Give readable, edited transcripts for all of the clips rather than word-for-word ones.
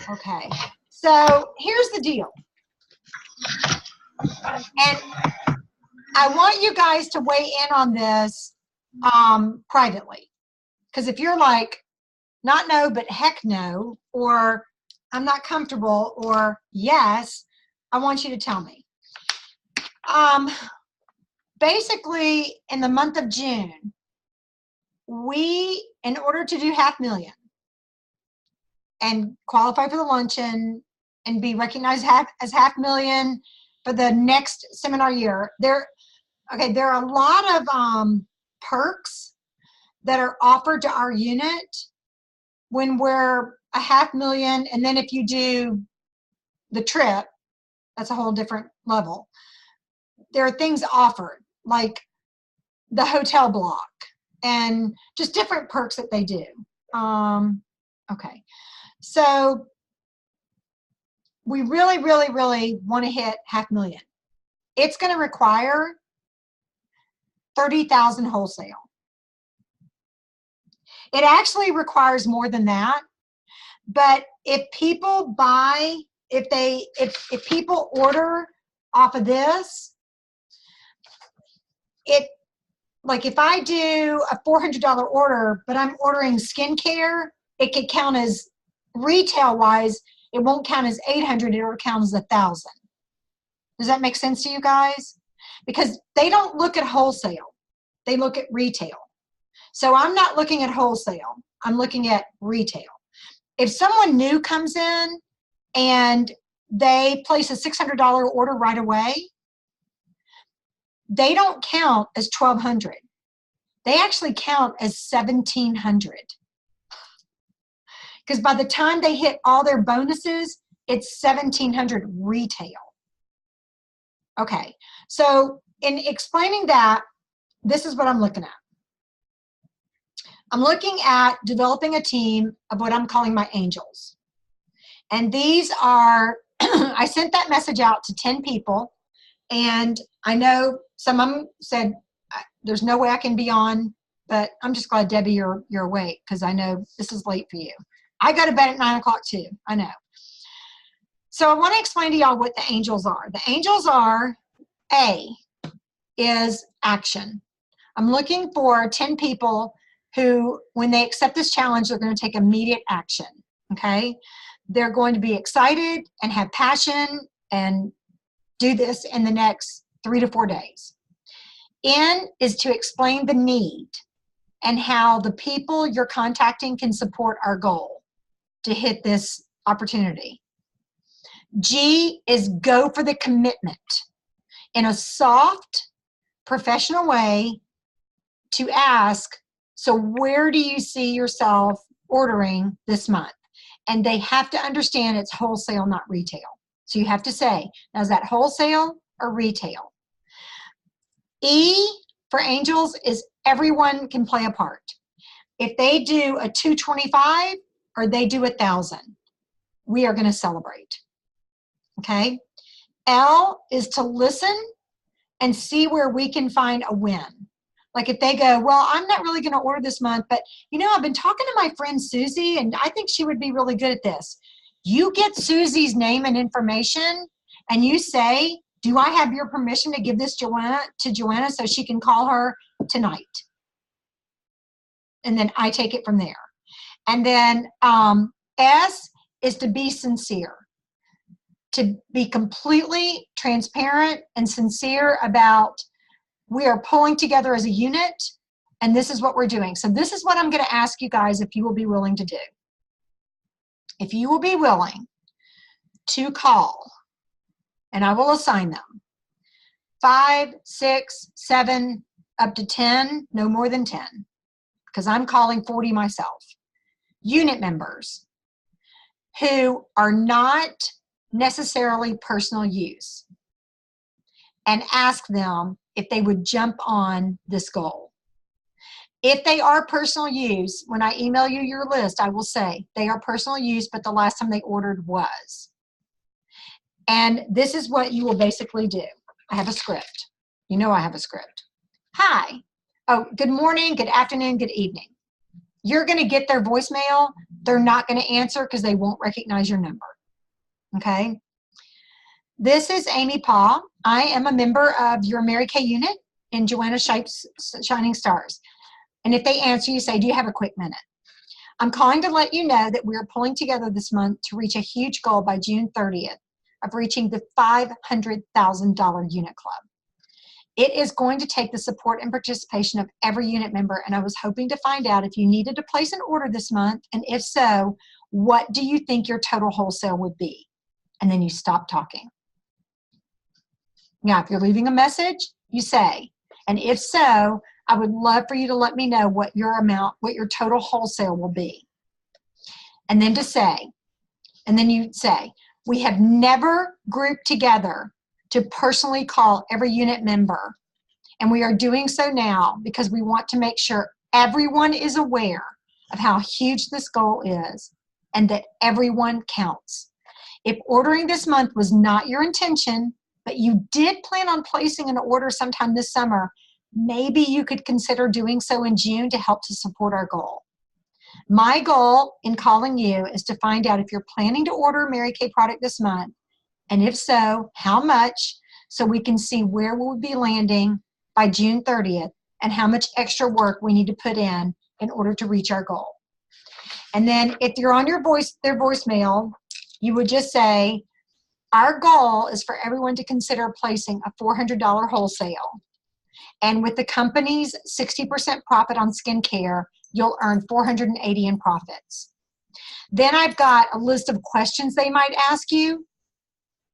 Okay, so here's the deal. And I want you guys to weigh in on this privately. Because if you're like, not no, but heck no, or I'm not comfortable, or yes, I want you to tell me. Basically, in the month of June, we, in order to do $500,000 and qualify for the luncheon and be recognized as $500,000 for the next seminar year, there are a lot of perks that are offered to our unit when we're a $500,000, and then if you do the trip, that's a whole different level. There are things offered, like the hotel block and just different perks that they do. Okay, so we really, really, really want to hit $500,000. It's going to require 30,000 wholesale. It actually requires more than that, but if people buy, if people order off of this, like if I do a $400 order, but I'm ordering skincare, it could count as, retail wise, it won't count as 800, it'll count as 1,000. Does that make sense to you guys? Because they don't look at wholesale, they look at retail. So I'm not looking at wholesale, I'm looking at retail. If someone new comes in and they place a $600 order right away, they don't count as 1,200. They actually count as 1,700. Because by the time they hit all their bonuses, it's 1,700 retail. Okay, so in explaining that, this is what I'm looking at. I'm looking at developing a team of what I'm calling my angels. And these are, I sent that message out to 10 people, and I know some of them said, there's no way I can be on, but I'm just glad, Debbie, you're awake, because I know this is late for you. I go to bed at 9 o'clock too, I know. So I want to explain to y'all what the angels are. The angels are, A, is action. I'm looking for 10 people who, when they accept this challenge, they're going to take immediate action, okay? They're going to be excited and have passion and do this in the next 3 to 4 days. N is to explain the need and how the people you're contacting can support our goal to hit this opportunity. G is go for the commitment in a soft, professional way to ask, so where do you see yourself ordering this month? And they have to understand it's wholesale, not retail. So you have to say, now is that wholesale or retail? E for angels is everyone can play a part. If they do a 225 or they do 1,000, we are going to celebrate. Okay? L is to listen and see where we can find a win. Like if they go, well, I'm not really going to order this month, but you know, I've been talking to my friend Susie and I think she would be really good at this. You get Susie's name and information and you say, do I have your permission to give this to JoAnna so she can call her tonight? And then I take it from there. And then S is to be sincere, to be completely transparent and sincere about we are pulling together as a unit and this is what we're doing. So this is what I'm going to ask you guys if you will be willing to do. If you will be willing to call, and I will assign them 5, 6, 7, up to 10, no more than 10, because I'm calling 40 myself, unit members who are not necessarily personal use, and ask them if they would jump on this goal. If they are personal use, when I email you your list, I will say they are personal use, but the last time they ordered was. And this is what you will basically do. I have a script. You know I have a script. Hi. Oh, good morning, good afternoon, good evening. You're going to get their voicemail, They're not going to answer because they won't recognize your number. Okay? This is Amy Paw. I am a member of your Mary Kay unit in JoAnna Shipe's Shining Stars. And if they answer, you say, do you have a quick minute? I'm calling to let you know that we are pulling together this month to reach a huge goal by June 30th of reaching the $500,000 unit club. It is going to take the support and participation of every unit member, and I was hoping to find out if you needed to place an order this month, and if so, what do you think your total wholesale would be? And then you stop talking. Now, if you're leaving a message, you say, and if so, I would love for you to let me know what your total wholesale will be. And then you say, we have never grouped together to personally call every unit member. And we are doing so now because we want to make sure everyone is aware of how huge this goal is and that everyone counts. If ordering this month was not your intention, but you did plan on placing an order sometime this summer, maybe you could consider doing so in June to help to support our goal. My goal in calling you is to find out if you're planning to order a Mary Kay product this month, and if so, how much, so we can see where we'll be landing by June 30th and how much extra work we need to put in order to reach our goal. And then if you're on their voicemail, you would just say, our goal is for everyone to consider placing a $400 wholesale. And with the company's 60% profit on skincare, you'll earn $480 in profits. Then I've got a list of questions they might ask you,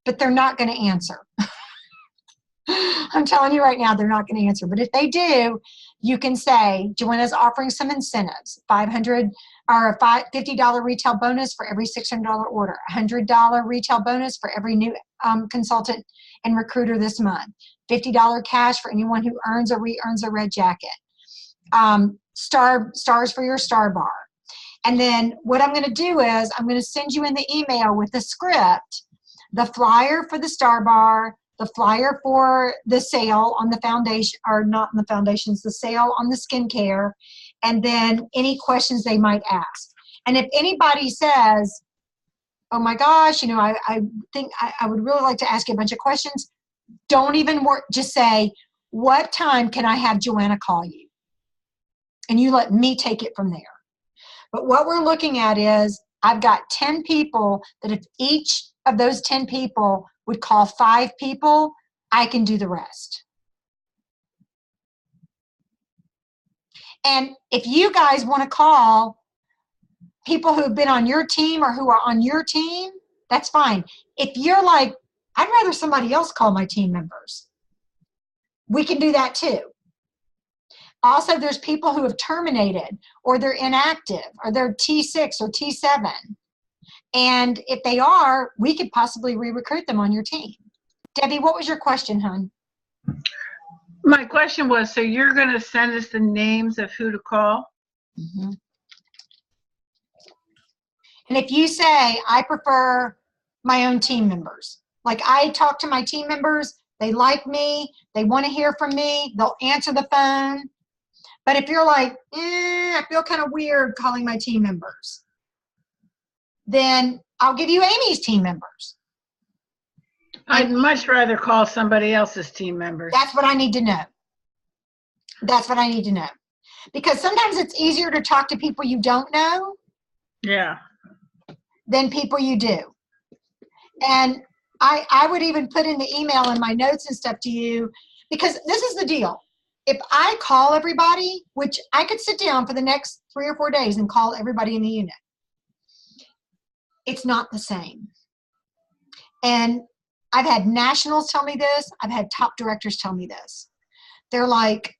but they're not going to answer. I'm telling you right now, they're not going to answer. But if they do, you can say, JoAnna's offering some incentives, $50 retail bonus for every $600 order, $100 retail bonus for every new consultant and recruiter this month, $50 cash for anyone who earns or re-earns a red jacket, stars for your star bar. And then what I'm going to do is I'm going to send you in the email with the script, the flyer for the star bar, the flyer for the sale on the foundation, or not in the foundations, the sale on the skincare, and then any questions they might ask. And if anybody says, oh my gosh, I think I would really like to ask you a bunch of questions, don't even work, just say, what time can I have JoAnna call you? And you let me take it from there. But what we're looking at is, I've got 10 people that if each of those 10 people would call 5 people, I can do the rest. And if you guys want to call people who've been on your team or who are on your team, that's fine. If you're like, I'd rather somebody else call my team members, we can do that too. Also, there's people who have terminated, or they're inactive, or they're T6 or T7. And if they are, we could possibly re-recruit them on your team. Debbie, what was your question, hon? My question was, so you're going to send us the names of who to call? Mm-hmm. And if you say, I prefer my own team members, like I talk to my team members, they like me, they want to hear from me, they'll answer the phone. But if you're like, I feel kind of weird calling my team members, then I'll give you Amy's team members. I'd much rather call somebody else's team members. That's what I need to know. That's what I need to know. Because sometimes it's easier to talk to people you don't know. Yeah. Than people you do. And I would even put in the email and my notes and stuff to you, because this is the deal. If I call everybody, which I could sit down for the next 3 or 4 days and call everybody in the unit, it's not the same. And I've had nationals tell me this. I've had top directors tell me this. They're like,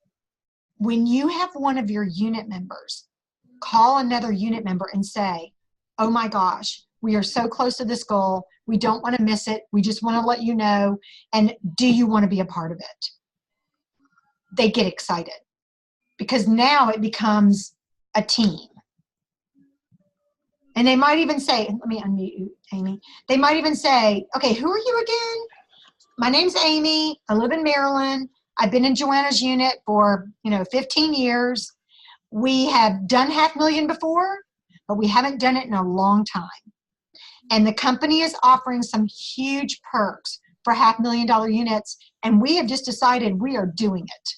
when you have one of your unit members call another unit member and say, oh my gosh, we are so close to this goal. We don't want to miss it. We just want to let you know. And do you want to be a part of it? They get excited because now it becomes a team. And they might even say, let me unmute you, Amy. They might even say, okay, who are you again? My name's Amy. I live in Maryland. I've been in JoAnna's unit for 15 years. We have done $500,000 before, but we haven't done it in a long time. And the company is offering some huge perks for $500,000 units, and we have just decided we are doing it.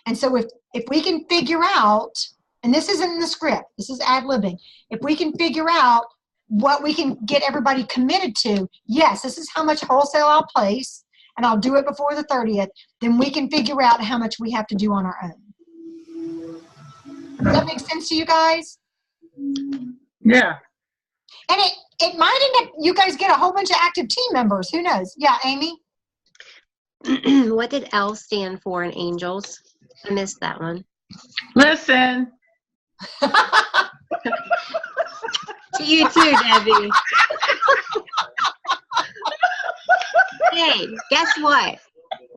And so if we can figure out, and this isn't in the script, this is ad-libbing, if we can figure out what we can get everybody committed to, yes, this is how much wholesale I'll place, and I'll do it before the 30th, then we can figure out how much we have to do on our own. Does that make sense to you guys? Yeah. And it might end up, you guys get a whole bunch of active team members. Who knows? Yeah, Amy? What did L stand for in Angels? I missed that one. Listen. To you too, Debbie. Hey, guess what?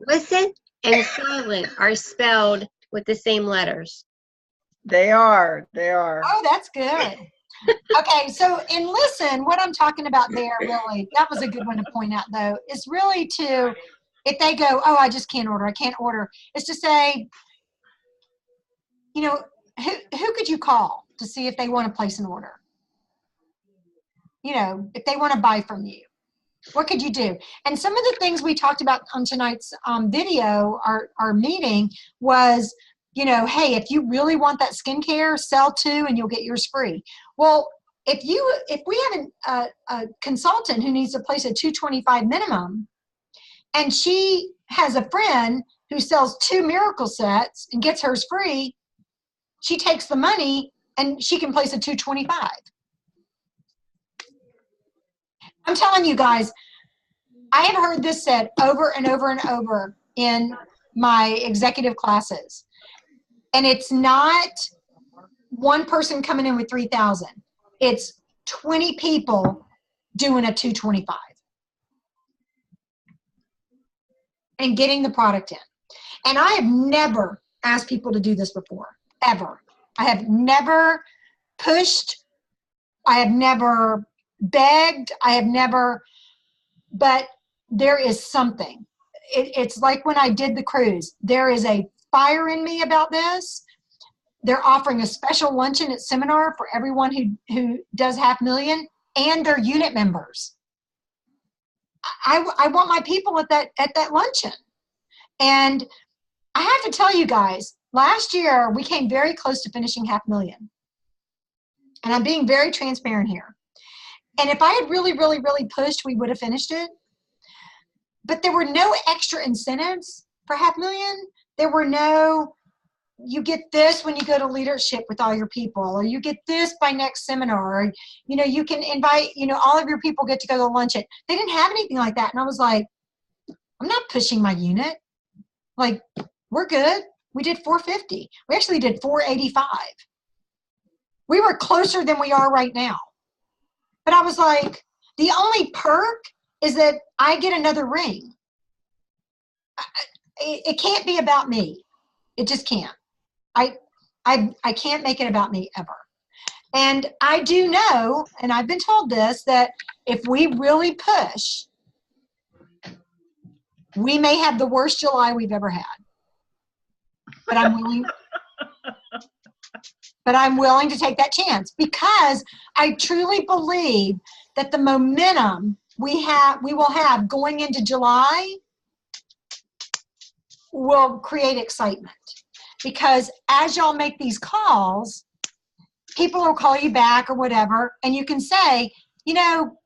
Listen and silent are spelled with the same letters. They are. They are. Oh, that's good. Okay, so in listen, what I'm talking about there, really, that was a good one to point out, though, is really to, if they go, oh, I just can't order, I can't order, is to say, you know, who could you call to see if they want to place an order? You know, if they want to buy from you, what could you do? And some of the things we talked about on tonight's video, our meeting, was, you know, hey, if you really want that skincare, sell two and you'll get yours free. Well, if we have a consultant who needs to place a 225 minimum, and she has a friend who sells 2 miracle sets and gets hers free, she takes the money and she can place a 225. I'm telling you guys, I have heard this said over and over and over in my executive classes. And it's not one person coming in with 3,000. It's 20 people doing a 225 and getting the product in. And I have never asked people to do this before, ever. I have never pushed. I have never begged. I have never, but there is something. It's like when I did the cruise. There is a fire in me about this. They're offering a special luncheon at seminar for everyone who does $500,000 and their unit members. I want my people at that luncheon. And I have to tell you guys, last year we came very close to finishing $500,000. And I'm being very transparent here. And if I had really, really, really pushed, we would have finished it. But there were no extra incentives for $500,000. There were no, you get this when you go to leadership with all your people, or you get this by next seminar, or, you know, you can invite, you know, all of your people get to go to luncheon. They didn't have anything like that. And I was like, I'm not pushing my unit. Like, we're good. We did 450. We actually did 485. We were closer than we are right now. But I was like, the only perk is that I get another ring. It can't be about me. It just can't. I can't make it about me ever. And I do know, and I've been told this, that if we really push, we may have the worst July we've ever had. But I'm willing to take that chance, because I truly believe that the momentum we will have going into July will create excitement. Because as y'all make these calls, people will call you back or whatever, and you can say, you know,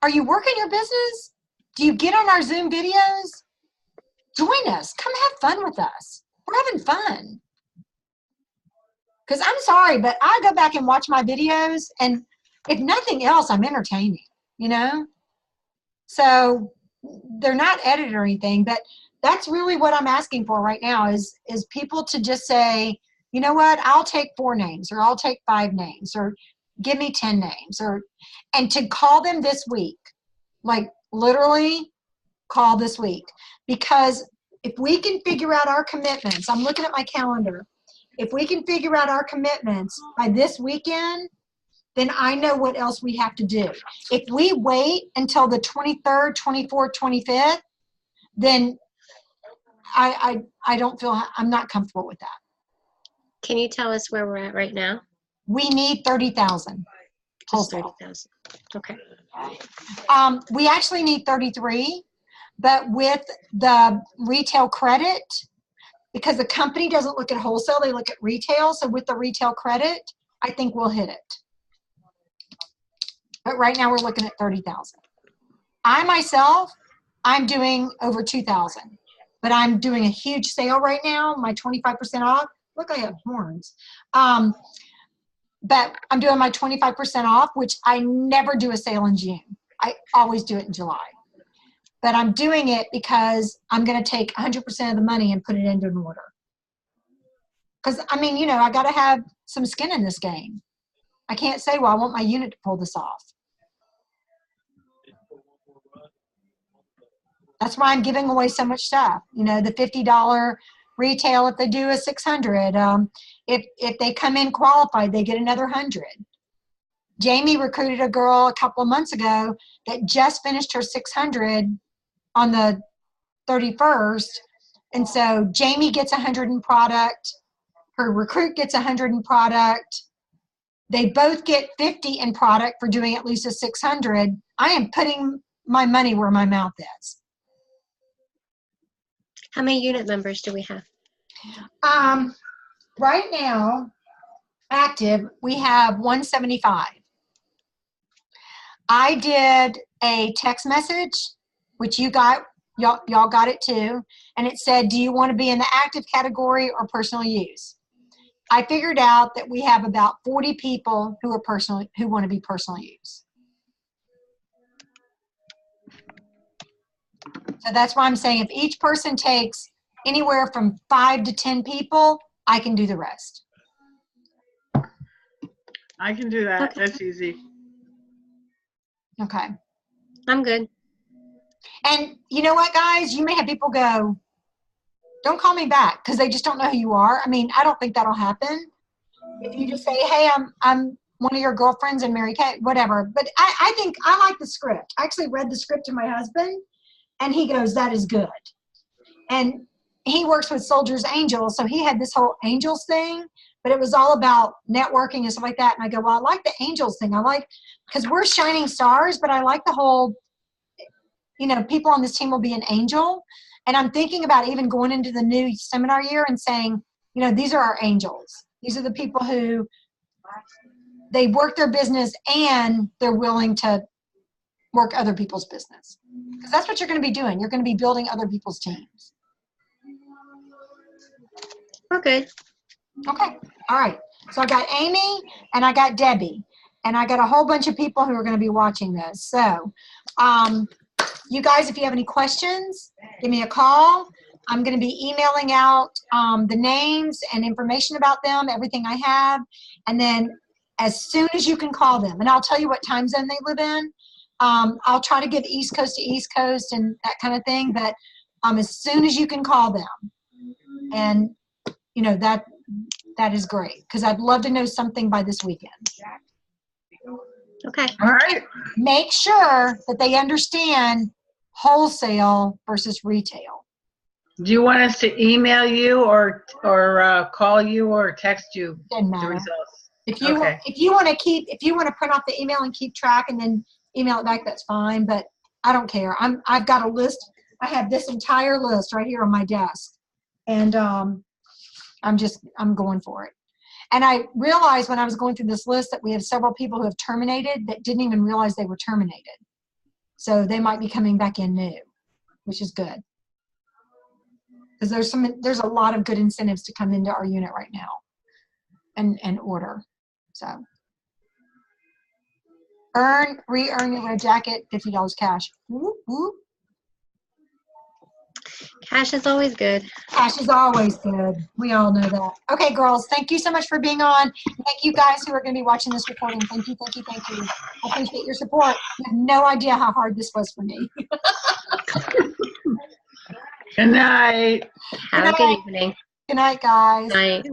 are you working your business? Do you get on our Zoom videos? Join us. Come have fun with us. We're having fun. Because I'm sorry, but I go back and watch my videos, and if nothing else, I'm entertaining, you know? So they're not edited or anything, but that's really what I'm asking for right now is people to just say, you know what, I'll take 4 names, or I'll take 5 names, or give me 10 names, and to call them this week, like literally call this week. Because if we can figure out our commitments, I'm looking at my calendar, if we can figure out our commitments by this weekend, then I know what else we have to do. If we wait until the 23rd, 24th, 25th, then I don't feel, I'm not comfortable with that. Can you tell us where we're at right now? We need 30,000 Just wholesale. 30,000. Okay. We actually need 33, but with the retail credit, because the company doesn't look at wholesale, they look at retail. So with the retail credit, I think we'll hit it. But right now we're looking at 30,000. I myself, I'm doing over 2,000, but I'm doing a huge sale right now. My 25% off. Look, I have horns. But I'm doing my 25% off, which I never do a sale in June. I always do it in July. But I'm doing it because I'm going to take 100% of the money and put it into an order. Because, I mean, you know, I got to have some skin in this game. I can't say, well, I want my unit to pull this off. That's why I'm giving away so much stuff. You know, the $50 retail, if they do a 600, if they come in qualified, they get another 100. Jamie recruited a girl a couple of months ago that just finished her 600 on the 31st. And so Jamie gets 100 in product. Her recruit gets 100 in product. They both get 50 in product for doing at least a 600. I am putting my money where my mouth is. How many unit members do we have? Right now, active, we have 175. I did a text message, which you got, y'all got it too, and it said, do you want to be in the active category or personal use? I figured out that we have about 40 people who want to be personal use. So that's why I'm saying if each person takes anywhere from 5 to 10 people, I can do the rest. I can do that. Okay. That's easy. Okay. I'm good. And you know what, guys? You may have people go, don't call me back because they just don't know who you are. I mean, I don't think that'll happen. If you just say, hey, I'm one of your girlfriends and Mary Kay, whatever. But I think I like the script. I actually read the script to my husband, and he goes, that is good. And he works with Soldiers Angels, so he had this whole angels thing, but it was all about networking and stuff like that. And I go, well, I like the angels thing. I like, because we're shining stars, but I like the whole, you know, people on this team will be an angel. And I'm thinking about even going into the new seminar year and saying, you know, these are our angels. These are the people who, they work their business and they're willing to work other people's business. Because that's what you're going to be doing. You're going to be building other people's teams. We're good. Okay. All right. So I got Amy and I got Debbie. And I got a whole bunch of people who are going to be watching this. So you guys, if you have any questions, give me a call. I'm going to be emailing out the names and information about them, everything I have. And then as soon as you can call them, and I'll tell you what time zone they live in. I'll try to give East Coast to East Coast and that kind of thing. But as soon as you can call them. And, you know, that is great. Because I'd love to know something by this weekend. Okay. All right. Make sure that they understand wholesale versus retail. Do you want us to email you or call you or text you Doesn't the matter. results? If you Okay. if you want to print off the email and keep track and then email it back, that's fine. But I don't care. I've got a list. I have this entire list right here on my desk, and I'm going for it. And I realized when I was going through this list that we have several people who have terminated that didn't even realize they were terminated. So they might be coming back in new, which is good. Because there's a lot of good incentives to come into our unit right now and order. So re-earn your red jacket, $50 cash. Whoop, whoop. Cash is always good. Cash is always good. We all know that. Okay, girls, thank you so much for being on. Thank you guys who are going to be watching this recording. Thank you, thank you, thank you. I appreciate your support. You have no idea how hard this was for me. Good night. Have a good evening. Good night, guys. Night.